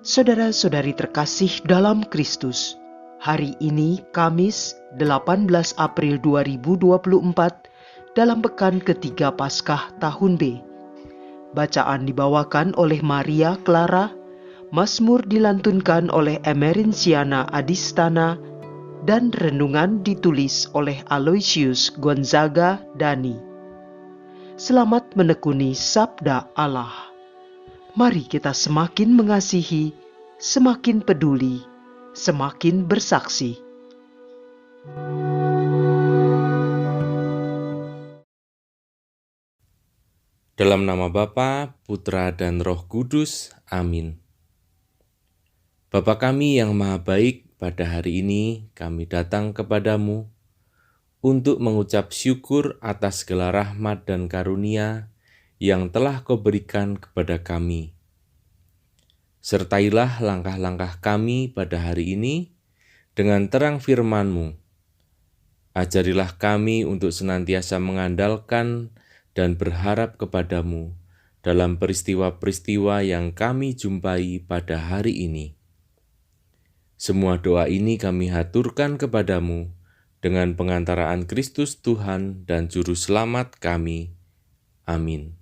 Saudara-saudari terkasih dalam Kristus, hari ini Kamis 18 April 2024 dalam pekan ketiga Paskah tahun B. Bacaan dibawakan oleh Maria Clara, Mazmur dilantunkan oleh Emerinsiana Adistana, dan renungan ditulis oleh Aloysius Gonzaga Dani. Selamat menekuni Sabda Allah. Mari kita semakin mengasihi, semakin peduli, semakin bersaksi. Dalam nama Bapa, Putra, dan Roh Kudus. Amin. Bapa kami yang maha baik, pada hari ini kami datang kepadamu untuk mengucap syukur atas segala rahmat dan karunia yang telah Kau berikan kepada kami. Sertailah langkah-langkah kami pada hari ini dengan terang firman-Mu. Ajarilah kami untuk senantiasa mengandalkan dan berharap kepadamu dalam peristiwa-peristiwa yang kami jumpai pada hari ini. Semua doa ini kami haturkan kepadamu dengan pengantaraan Kristus Tuhan dan Juru Selamat kami. Amin.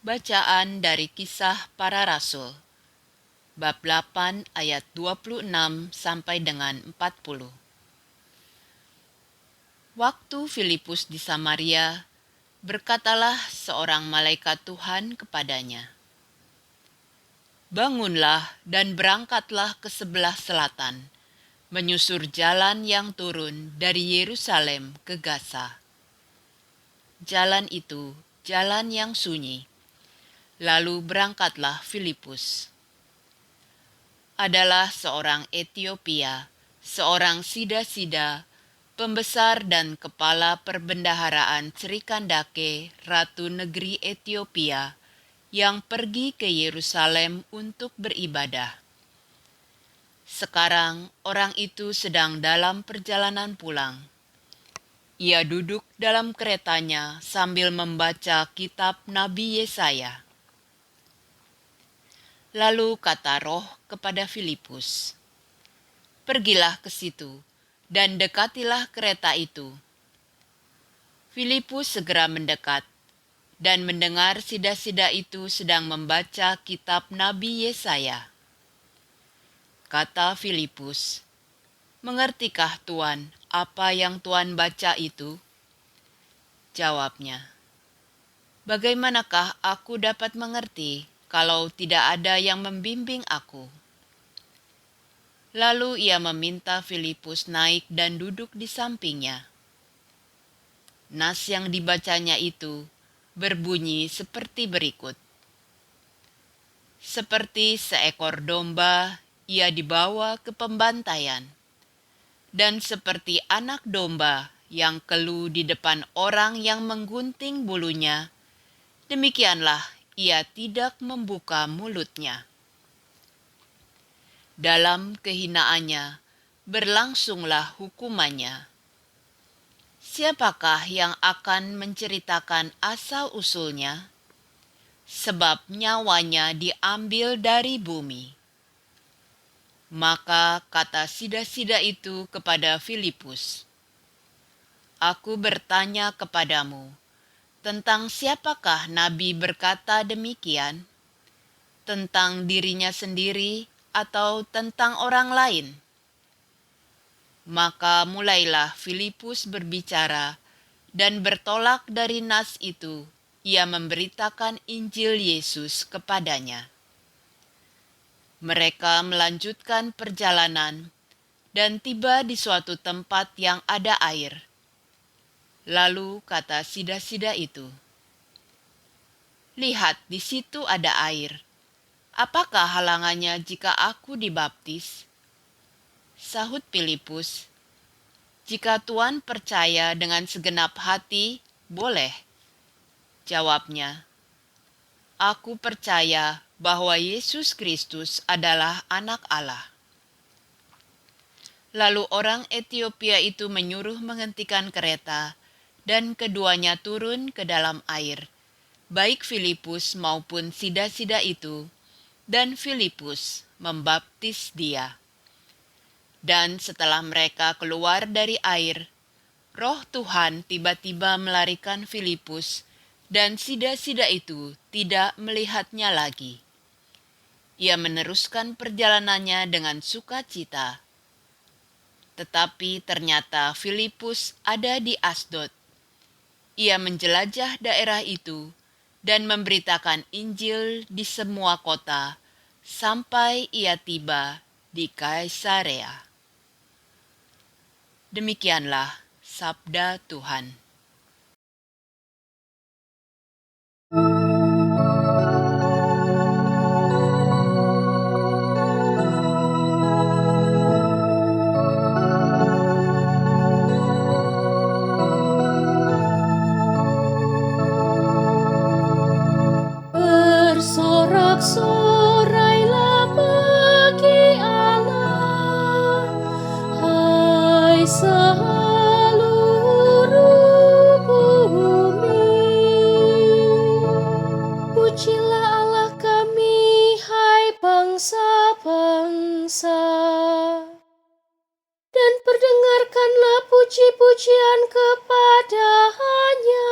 Bacaan dari Kisah Para Rasul, bab 8 ayat 26 sampai dengan 40. Waktu Filipus di Samaria, berkatalah seorang malaikat Tuhan kepadanya, "Bangunlah dan berangkatlah ke sebelah selatan, menyusur jalan yang turun dari Yerusalem ke Gaza. Jalan itu jalan yang sunyi." Lalu berangkatlah Filipus. Adalah seorang Etiopia, seorang sida-sida, pembesar dan kepala perbendaharaan Sri Kandake, Ratu Negeri Etiopia, yang pergi ke Yerusalem untuk beribadah. Sekarang orang itu sedang dalam perjalanan pulang. Ia duduk dalam keretanya sambil membaca kitab Nabi Yesaya. Lalu kata Roh kepada Filipus, "Pergilah ke situ dan dekatilah kereta itu." Filipus segera mendekat dan mendengar sida-sida itu sedang membaca kitab Nabi Yesaya. Kata Filipus, "Mengertikah Tuan apa yang Tuan baca itu?" Jawabnya, "Bagaimanakah aku dapat mengerti kalau tidak ada yang membimbing aku?" Lalu ia meminta Filipus naik dan duduk di sampingnya. Nas yang dibacanya itu berbunyi seperti berikut. Seperti seekor domba, ia dibawa ke pembantaian, dan seperti anak domba yang keluh di depan orang yang menggunting bulunya, demikianlah ia tidak membuka mulutnya. Dalam kehinaannya berlangsunglah hukumannya. Siapakah yang akan menceritakan asal-usulnya? Sebab nyawanya diambil dari bumi. Maka kata sida-sida itu kepada Filipus, "Aku bertanya kepadamu, tentang siapakah Nabi berkata demikian? Tentang dirinya sendiri atau tentang orang lain?" Maka mulailah Filipus berbicara, dan bertolak dari nas itu, ia memberitakan Injil Yesus kepadanya. Mereka melanjutkan perjalanan, dan tiba di suatu tempat yang ada air. Lalu kata sida-sida itu, "Lihat, di situ ada air. Apakah halangannya jika aku dibaptis?" Sahut Filipus, "Jika Tuan percaya dengan segenap hati, boleh." Jawabnya, "Aku percaya bahwa Yesus Kristus adalah Anak Allah." Lalu orang Etiopia itu menyuruh menghentikan kereta, dan keduanya turun ke dalam air, baik Filipus maupun sida-sida itu, dan Filipus membaptis dia. Dan setelah mereka keluar dari air, Roh Tuhan tiba-tiba melarikan Filipus, dan sida-sida itu tidak melihatnya lagi. Ia meneruskan perjalanannya dengan sukacita. Tetapi ternyata Filipus ada di Asdod. Ia menjelajah daerah itu dan memberitakan Injil di semua kota, sampai ia tiba di Kaisarea. Demikianlah sabda Tuhan. Bersorak-sorailah bagi Allah, hai seluruh bumi. Pujilah Allah kami, hai bangsa-bangsa, dan perdengarkanlah puji-pujian kepada-Nya.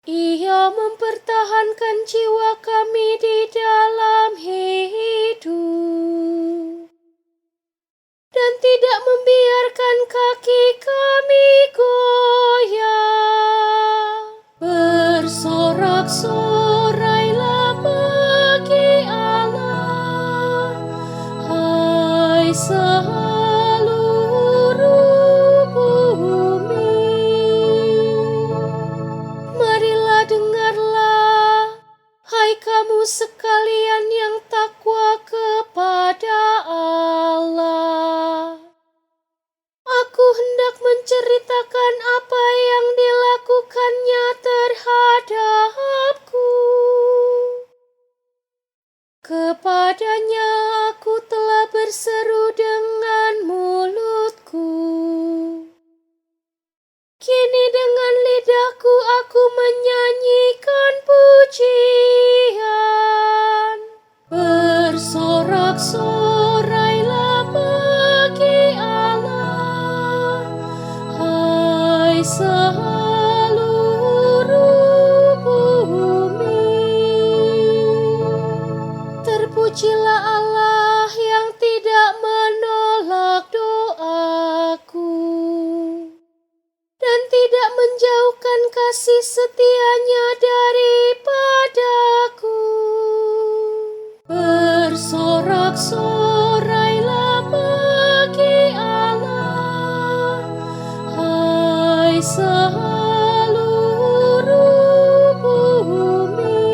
Ia mempertahankan jiwa kami di dalam hidup, dan tidak membiarkan kaki kami goyah. Bersorak-sorailah bagi Allah, hai seluruh bumi. Marilah dengarlah, hai kamu sekalian yang takwa kepada Allah. Aku hendak menceritakan apa yang dilakukannya terhadapku. Kepadanya aku telah berseru dengan mulutku. Kini dengan lidahku aku menyanyikan pujian. Bersorak-sorailah bagi Allah, hai seluruh bumi. Terpujilah Allah yang tidak menolak doaku, dan tidak menjauhkan kasih setia-Nya daripadaku. Bersorak-sorailah bagi Allah, hai seluruh bumi.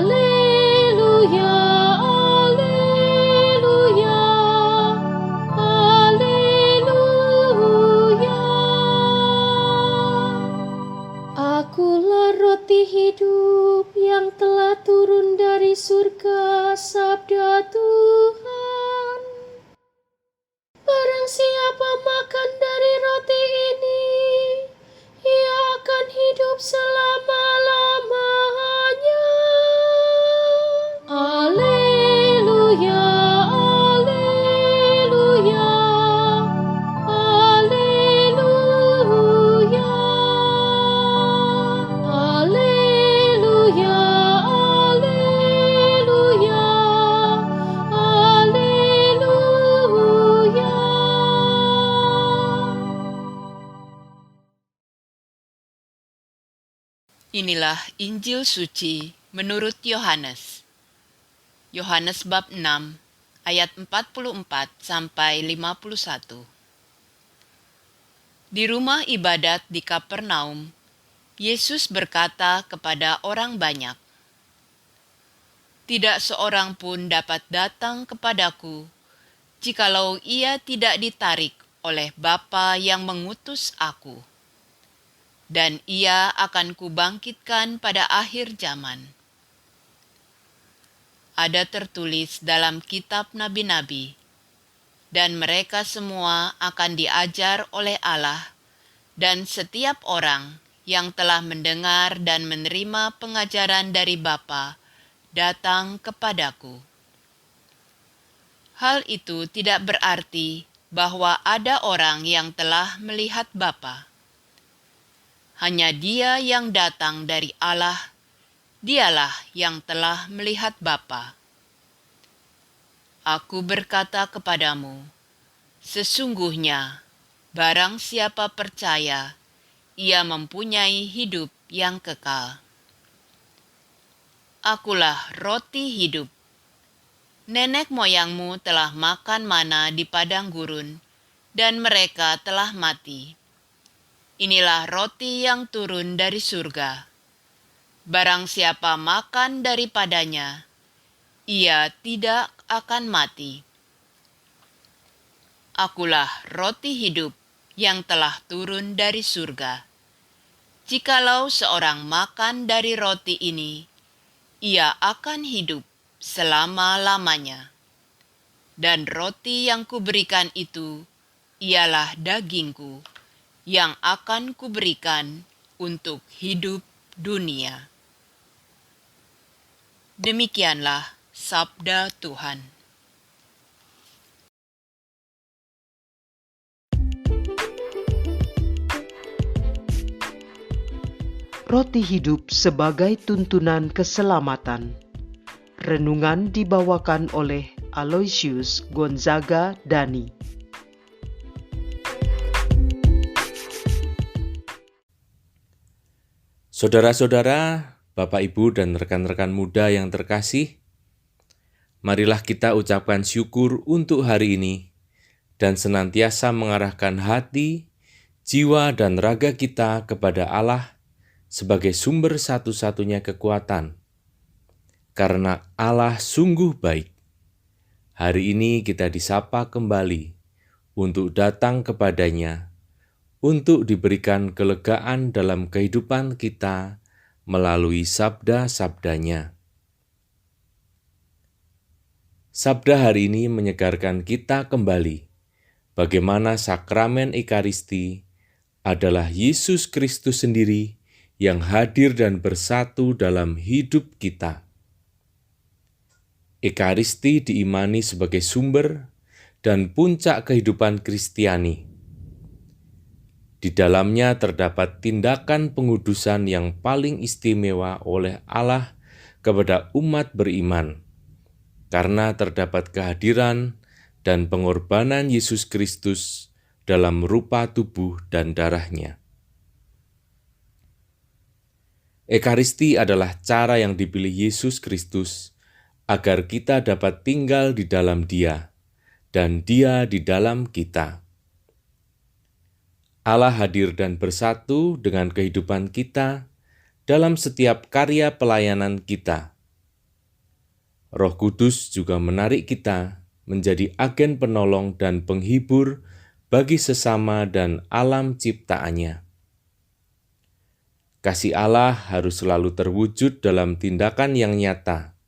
Haleluya, haleluya, haleluya. Akulah roti hidup yang telah turun dari surga, sabda Tuhan. Barang siapa makan dari roti ini, ia akan hidup selama-lamanya. Haleluya, haleluya, haleluya. Haleluya, haleluya, haleluya. Inilah Injil suci menurut Yohanes. Yohanes bab 6 ayat 44 sampai 51. Di rumah ibadat di Kapernaum, Yesus berkata kepada orang banyak, "Tidak seorang pun dapat datang kepadaku, jikalau ia tidak ditarik oleh Bapa yang mengutus aku. dan ia akan kubangkitkan pada akhir zaman. Ada tertulis dalam kitab nabi-nabi, dan mereka semua akan diajar oleh Allah, dan setiap orang yang telah mendengar dan menerima pengajaran dari Bapa datang kepadaku. Hal itu tidak berarti bahwa ada orang yang telah melihat Bapa. Hanya Dia yang datang dari Allah, Dialah yang telah melihat Bapa. Aku berkata kepadamu, sesungguhnya barang siapa percaya, ia mempunyai hidup yang kekal. Akulah roti hidup. Nenek moyangmu telah makan mana di padang gurun, dan mereka telah mati. Inilah roti yang turun dari surga. Barang siapa makan daripadanya, ia tidak akan mati. Akulah roti hidup yang telah turun dari surga. Jikalau seorang makan dari roti ini, ia akan hidup selama-lamanya. Dan roti yang kuberikan itu ialah dagingku, yang akan kuberikan untuk hidup dunia. Demikianlah sabda Tuhan. Roti hidup sebagai tuntunan keselamatan. Renungan dibawakan oleh Aloysius Gonzaga Dani. Saudara-saudara, Bapak, Ibu, dan rekan-rekan muda yang terkasih, marilah kita ucapkan syukur untuk hari ini dan senantiasa mengarahkan hati, jiwa, dan raga kita kepada Allah sebagai sumber satu-satunya kekuatan. Karena Allah sungguh baik. Hari ini kita disapa kembali untuk datang kepadanya, untuk diberikan kelegaan dalam kehidupan kita melalui sabda-sabdanya. Sabda hari ini menyegarkan kita kembali bagaimana sakramen Ekaristi adalah Yesus Kristus sendiri yang hadir dan bersatu dalam hidup kita. Ekaristi diimani sebagai sumber dan puncak kehidupan Kristiani. Di dalamnya terdapat tindakan pengudusan yang paling istimewa oleh Allah kepada umat beriman, karena terdapat kehadiran dan pengorbanan Yesus Kristus dalam rupa tubuh dan darahnya. Ekaristi adalah cara yang dipilih Yesus Kristus agar kita dapat tinggal di dalam Dia dan Dia di dalam kita. Allah hadir dan bersatu dengan kehidupan kita dalam setiap karya pelayanan kita. Roh Kudus juga menarik kita menjadi agen penolong dan penghibur bagi sesama dan alam ciptaannya. Kasih Allah harus selalu terwujud dalam tindakan yang nyata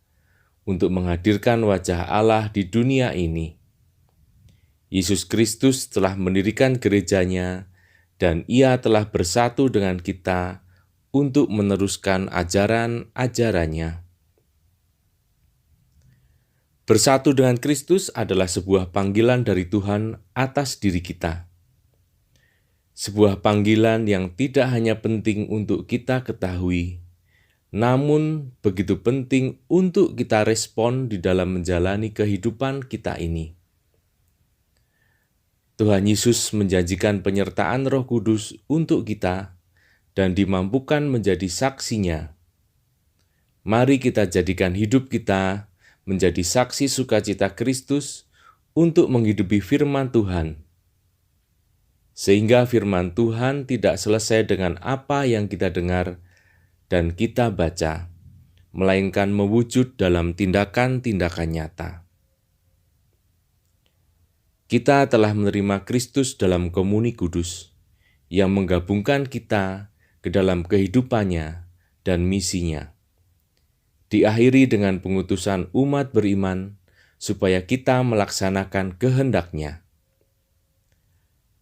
untuk menghadirkan wajah Allah di dunia ini. Yesus Kristus telah mendirikan gerejanya, dan Ia telah bersatu dengan kita untuk meneruskan ajaran-ajarannya. Bersatu dengan Kristus adalah sebuah panggilan dari Tuhan atas diri kita. Sebuah panggilan yang tidak hanya penting untuk kita ketahui, namun begitu penting untuk kita respon di dalam menjalani kehidupan kita ini. Tuhan Yesus menjanjikan penyertaan Roh Kudus untuk kita dan dimampukan menjadi saksinya. Mari kita jadikan hidup kita menjadi saksi sukacita Kristus untuk menghidupi firman Tuhan. Sehingga firman Tuhan tidak selesai dengan apa yang kita dengar dan kita baca, melainkan mewujud dalam tindakan-tindakan nyata. Kita telah menerima Kristus dalam komuni kudus, yang menggabungkan kita ke dalam kehidupannya dan misinya. Diakhiri dengan pengutusan umat beriman supaya kita melaksanakan kehendak-Nya.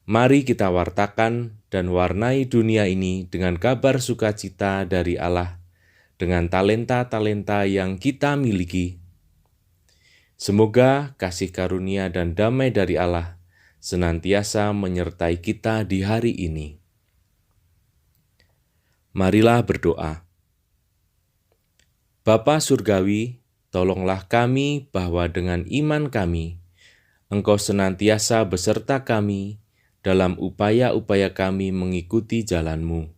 Mari kita wartakan dan warnai dunia ini dengan kabar sukacita dari Allah, dengan talenta-talenta yang kita miliki. Semoga kasih karunia dan damai dari Allah senantiasa menyertai kita di hari ini. Marilah berdoa. Bapa Surgawi, tolonglah kami bahwa dengan iman kami, Engkau senantiasa beserta kami dalam upaya-upaya kami mengikuti jalan-Mu.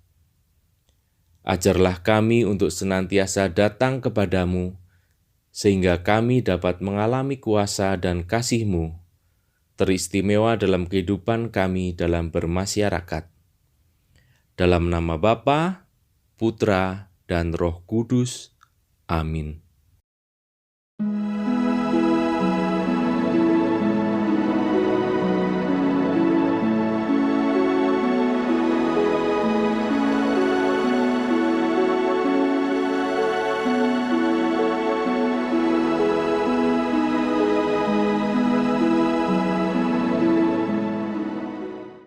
Ajarlah kami untuk senantiasa datang kepadamu, sehingga kami dapat mengalami kuasa dan kasih-Mu, teristimewa dalam kehidupan kami dalam bermasyarakat. Dalam nama Bapa, Putra, dan Roh Kudus. Amin.